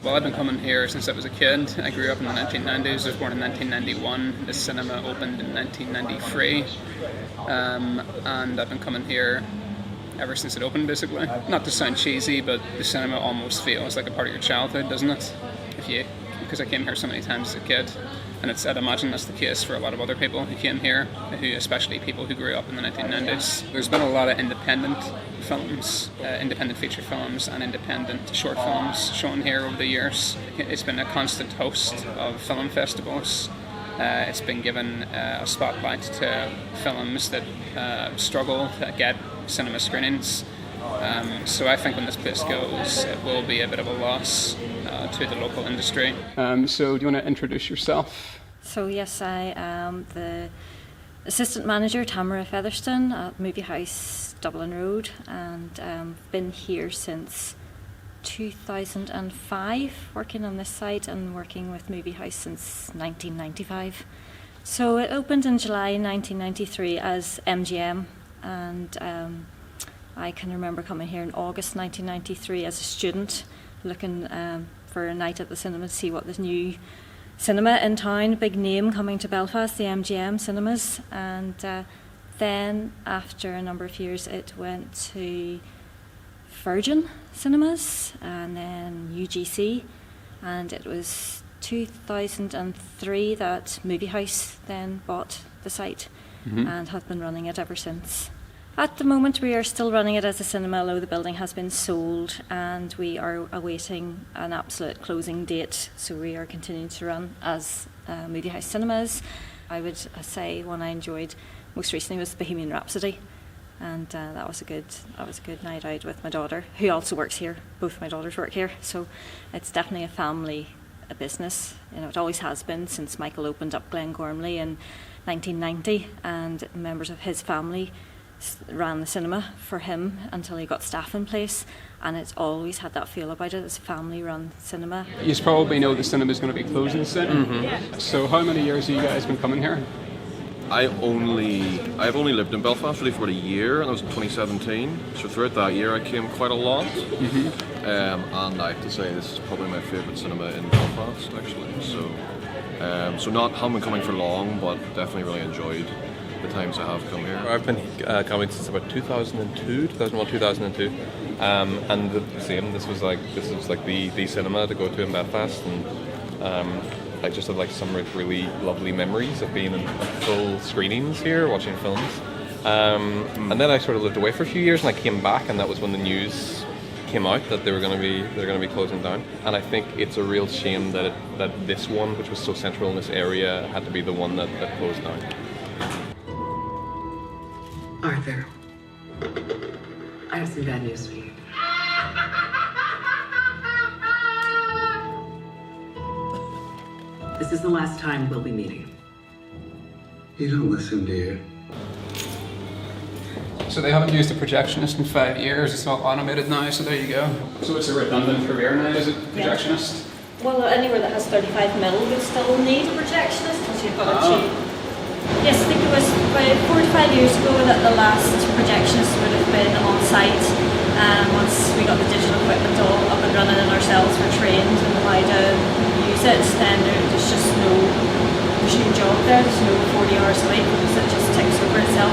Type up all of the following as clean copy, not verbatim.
Well, I've been coming here since I was a kid. I grew up in the 1990s. I was born in 1991. The cinema opened in 1993. And I've been coming here ever since it opened, basically. Not to sound cheesy, but the cinema almost feels like a part of your childhood, doesn't it? Because I came here so many times as a kid. And I'd imagine that's the case for a lot of other people who came here, especially people who grew up in the 1990s. There's been a lot of independent films, independent feature films and independent short films shown here over the years. It's been a constant host of film festivals. It's been given a spotlight to films that struggle to get cinema screenings. So I think when this place goes, it will be a bit of a loss to the local industry. So do you want to introduce yourself? So yes, I am the assistant manager, Tamara Fetherston, at Movie House Dublin Road, and been here since 2005, working on this site and working with Movie House since 1995. So it opened in July 1993 as MGM, and I can remember coming here in August 1993 as a student, looking for a night at the cinema to see what this new cinema in town, big name coming to Belfast, the MGM cinemas, and then after a number of years it went to Virgin Cinemas and then UGC, and it was 2003 that Movie House then bought the site and have been running it ever since. At the moment we are still running it as a cinema, although the building has been sold and we are awaiting an absolute closing date, so we are continuing to run as Movie House Cinemas. I would say one I enjoyed most recently was Bohemian Rhapsody, and that was a good night out with my daughter, who also works here. Both my daughters work here, so it's definitely a family business. You know, it always has been since Michael opened up Glengormley in 1990, and members of his family ran the cinema for him until he got staff in place, and it's always had that feel about it as a family-run cinema. You probably know the cinema is going to be closing soon. So how many years have you guys been coming here? I've only lived in Belfast really for about a year, and that was in 2017. So throughout that year I came quite a lot. And I have to say this is probably my favourite cinema in Belfast, actually. So haven't been coming for long, but definitely really enjoyed the times I have come here. I've been coming since about 2001, 2002, and the same. This was like the cinema to go to in Belfast, and I just had like some really lovely memories of being in full screenings here, watching films. And then I sort of lived away for a few years, and I came back, and that was when the news came out that they're going to be closing down. And I think it's a real shame that this one, which was so central in this area, had to be the one that closed down. Arthur, I have some bad news for you. This is the last time we'll be meeting. You don't listen, do you? So they haven't used a projectionist in 5 years. It's all automated now, so there you go. So it's a redundant career now, is it, projectionist? Yeah. Well, anywhere that has 35mm would still need a projectionist, because you've got to cheap. Yes, I think it was about 4 to 5 years ago that the last projectionist would have been on site. Once we got the digital equipment all up and running and ourselves were trained in how to use it, then there's just no job there. There's no 40 hours a week because it just takes over itself.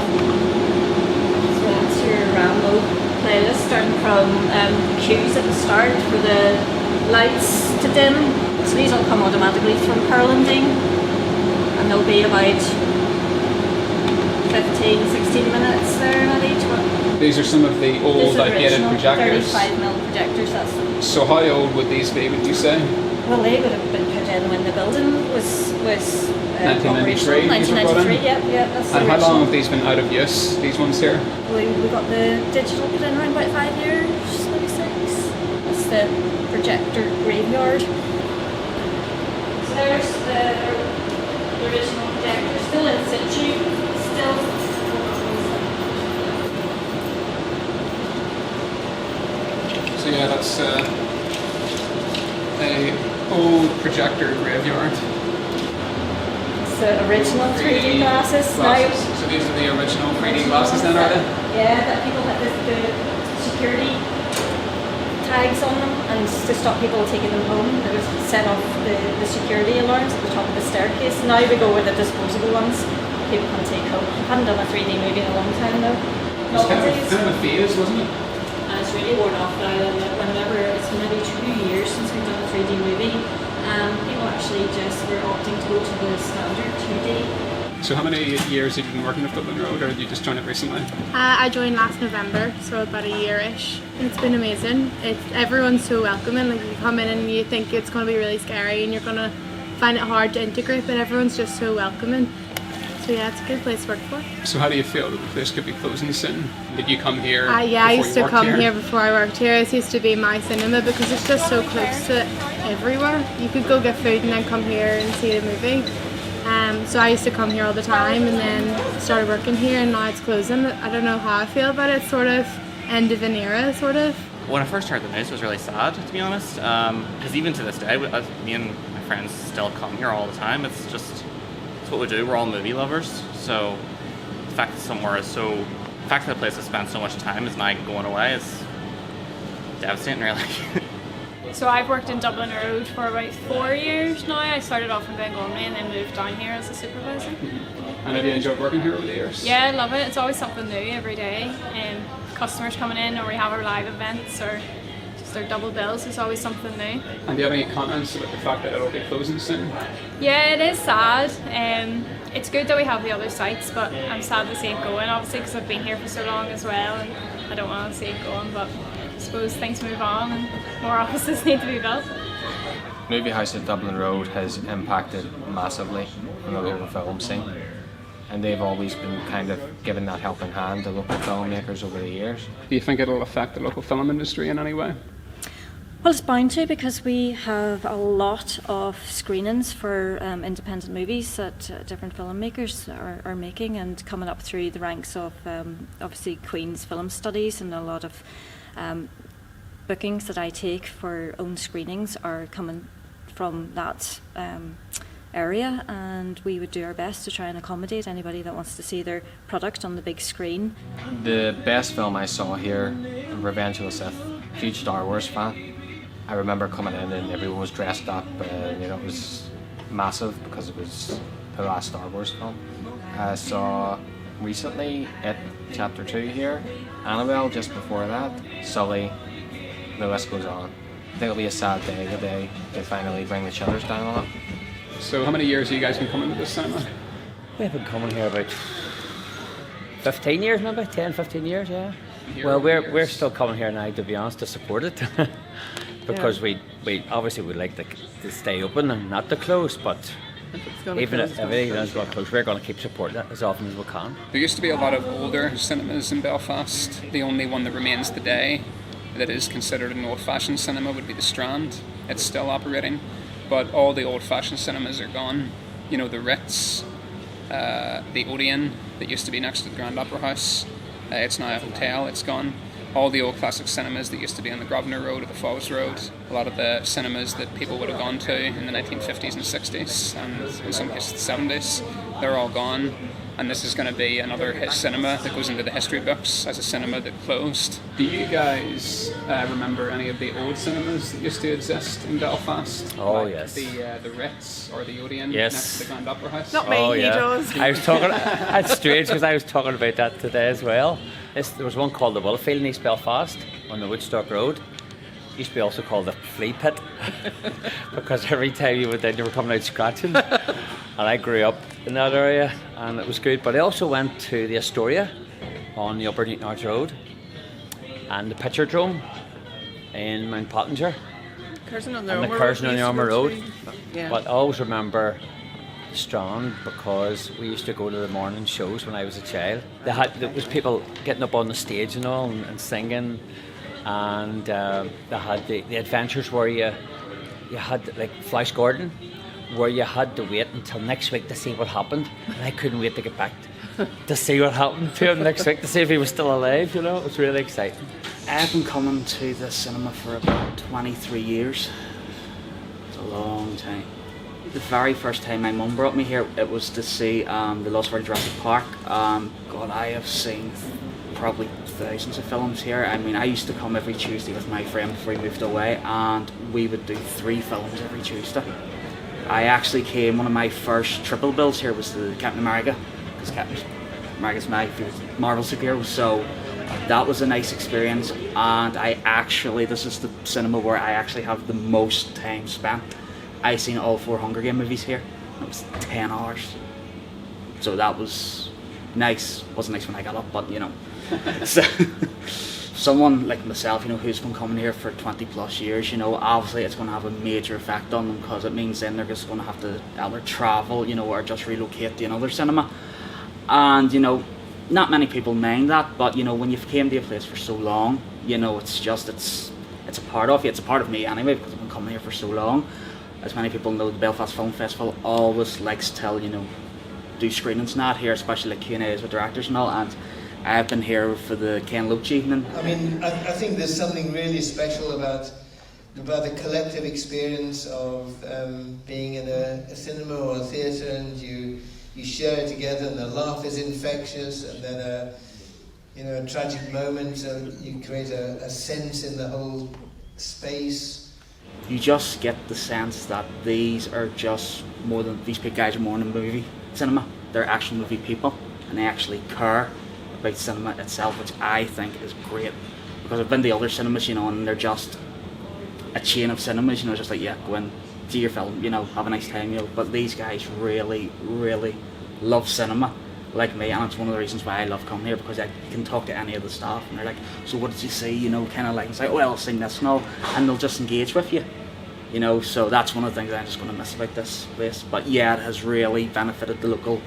So that's your Rambo playlist, starting from cues at the start for the lights to dim. So these all come automatically from Carleton, and there'll be about 15-16 minutes there at each one. These are some of the old outdated projectors. 35mm projectors, that's them. So how old would these be, would you say? Well, they would have been put in when the building was 1993. 1993, yeah, that's the And how original. long have these been out of use, these ones here? We got the digital put in around about 5 years, maybe 6. That's the projector graveyard. So there's the original projector, still in situ. So yeah, that's a old projector graveyard. It's the original 3D glasses. So these are the original 3D glasses then, are they? Yeah, that people had the security tags on them, and to stop people taking them home, they would set off the security alarms at the top of the staircase. Now we go with the disposable ones people can take home. I hadn't done a 3D movie in a long time though. It was kind of a phase, wasn't it? And it's really worn off now. Whenever it's maybe 2 years since we've done a 3D movie, people actually just were opting to go to the standard 2D. So how many years have you been working with Dublin Road, or did you just join it recently? I joined last November, so about a year-ish. It's been amazing. Everyone's so welcoming. Like, you come in and you think it's going to be really scary and you're going to find it hard to integrate, but everyone's just so welcoming. So yeah, it's a good place to work for. So how do you feel that the place could be closing soon? Did you come here? Yeah, I used to come here before I worked here. This used to be my cinema because it's just so close to everywhere. You could go get food and then come here and see the movie. So I used to come here all the time and then started working here, and now it's closing. I don't know how I feel about it. It's sort of end of an era, sort of. When I first heard the news, it was really sad, to be honest. Because even to this day, me and my friends still come here all the time. It's what we do. We're all movie lovers. So the fact that the place has spent so much time is now going away is devastating, really. So I've worked in Dublin Road for about 4 years now. I started off in Bengalmey and then moved down here as a supervisor. And have you enjoyed working here over the years? Yeah, I love it. It's always something new every day. Customers coming in, or we have our live events, or just our double bills. There's always something new. And do you have any comments about the fact that it'll be closing soon? Yeah, it is sad. It's good that we have the other sites, but I'm sad to see it going, obviously, because I've been here for so long as well, and I don't want to see it going, but I suppose things move on and more offices need to be built. Movie House at Dublin Road has impacted massively on the local film scene, and they've always been kind of giving that helping hand to local filmmakers over the years. Do you think it'll affect the local film industry in any way? Well, it's bound to, because we have a lot of screenings for independent movies that different filmmakers are making, and coming up through the ranks of obviously Queen's Film Studies, and a lot of bookings that I take for own screenings are coming from that area, and we would do our best to try and accommodate anybody that wants to see their product on the big screen. The best film I saw here, Revenge of the Sith, huge Star Wars fan. I remember coming in and everyone was dressed up, it was massive because it was the last Star Wars film. I saw recently It Chapter 2 here, Annabelle just before that, Sully, the list goes on. I think it'll be a sad day the day they finally bring the shutters down on it. So how many years have you guys been coming to this cinema? We've been coming here about 15 years, maybe 10, 15 years, yeah. Well, we're still coming here now, to be honest, to support it. Because we obviously would like to stay open and not to close, but even if everything is going to close, we're going to keep supporting it as often as we can. There used to be a lot of older cinemas in Belfast. The only one that remains today that is considered an old-fashioned cinema would be the Strand. It's still operating, but all the old-fashioned cinemas are gone. You know, the Ritz, the Odeon that used to be next to the Grand Opera House, it's now a hotel, it's gone. All the old classic cinemas that used to be on the Grosvenor Road or the Falls Road, a lot of the cinemas that people would have gone to in the 1950s and 60s, and in some cases the 70s, they're all gone. And this is going to be another cinema that goes into the history books as a cinema that closed. Do you guys remember any of the old cinemas that used to exist in Belfast? Oh, like yes. The Ritz or the Odeon yes. next to the Grand Opera House? Not me, he does. I was talking, that's strange because I was talking about that today as well. There was one called the Willowfield in East Belfast on the Woodstock Road. It used to be also called the Flea Pit because every time you went in you were coming out scratching. And I grew up in that area and it was good. But I also went to the Astoria on the Upper Newton Arch Road and the Pitcher Drome in Mount Pottinger and the Curzon on the Armour Road. Yeah. But I always remember Strand because we used to go to the morning shows when I was a child. There was people getting up on the stage and all and singing, and they had the adventures where you had like Flash Gordon, where you had to wait until next week to see what happened, and I couldn't wait to get back to see what happened to him next week, to see if he was still alive. It was really exciting. I've been coming to the cinema for about 23 years. It's a long time. The very first time my mum brought me here, it was to see the Lost World Jurassic Park. God, I have seen probably thousands of films here. I mean, I used to come every Tuesday with my friend before he moved away, and we would do 3 films every Tuesday. I actually came, one of my first triple bills here was the Captain America, because Captain America's my favourite Marvel superhero, so that was a nice experience. And this is the cinema where I actually have the most time spent. I seen all 4 Hunger Game movies here. It was 10 hours. So that was nice. Wasn't nice when I got up, but you know. So, someone like myself, you know, who's been coming here for 20 plus years, you know, obviously it's going to have a major effect on them, because it means then they're just going to have to either travel, you know, or just relocate to another cinema. And, you know, not many people mind that, but, you know, when you've came to a place for so long, you know, it's a part of you. It's a part of me anyway, because I've been coming here for so long. As many people know, the Belfast Film Festival always likes to tell, you know, do screenings not here, especially like Q&As with directors and all, and I've been here for the Ken Loach evening. I mean, I think there's something really special about the collective experience of being in a cinema or a theatre, and you share it together, and the laugh is infectious, and then a tragic moment, you create a sense in the whole space. You just get the sense that these guys are more than movie cinema. They're actual movie people, and they actually care about cinema itself, which I think is great. Because I've been to other cinemas, you know, and they're just a chain of cinemas, you know, just like, yeah, go in, see your film, you know, have a nice time, you know. But these guys really, really love cinema, like me, and it's one of the reasons why I love coming here, because I can talk to any of the staff, and they're like, so what did you see, you know, kind of like, it's like, oh, well, I'll sing this and all, and they'll just engage with you. You know, so that's one of the things I'm just going to miss about this place. But yeah, it has really benefited the local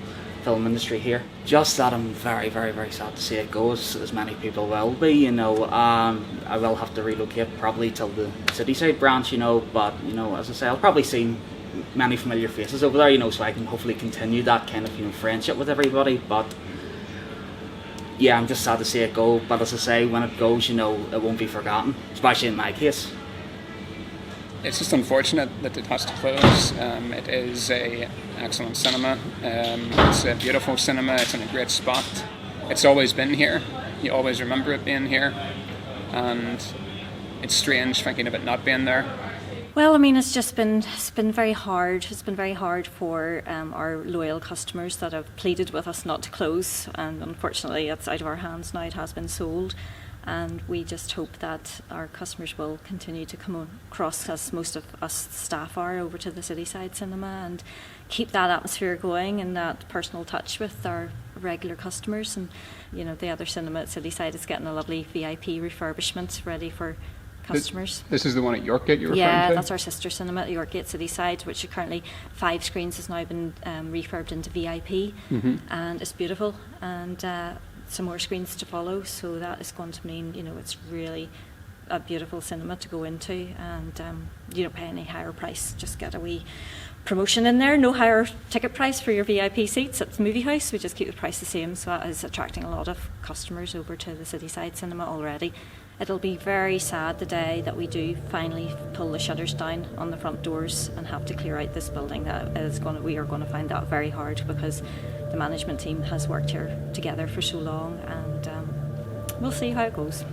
film industry here. Just that I'm very, very, very sad to see it go, as many people will be, you know. I will have to relocate probably till the Cityside branch, you know, but, you know, as I say, I'll probably see many familiar faces over there, you know, so I can hopefully continue that kind of, you know, friendship with everybody. But yeah, I'm just sad to see it go, but as I say, when it goes, you know, it won't be forgotten, especially in my case. It's just unfortunate that it has to close. It is an excellent cinema. It's a beautiful cinema. It's in a great spot. It's always been here. You always remember it being here. And it's strange thinking of it not being there. Well, I mean, it's been very hard. It's been very hard for our loyal customers that have pleaded with us not to close. And unfortunately, it's out of our hands now. It has been sold. And we just hope that our customers will continue to come across, as most of us staff are, over to the Cityside Cinema, and keep that atmosphere going and that personal touch with our regular customers. And, you know, the other cinema at Cityside is getting a lovely VIP refurbishment ready for customers. This is the one at Yorkgate you're referring to? Yeah, that's our sister cinema at Yorkgate Cityside, which currently 5 screens has now been refurbed into VIP, and it's beautiful. And some more screens to follow, so that is going to mean, you know, it's really a beautiful cinema to go into, and you don't pay any higher price, just get a wee promotion in there. No higher ticket price for your VIP seats at the movie house. We just keep the price the same, so that is attracting a lot of customers over to the Cityside Cinema already. It'll be very sad the day that we do finally pull the shutters down on the front doors and have to clear out this building. We are going to find that very hard, because the management team has worked here together for so long, and we'll see how it goes.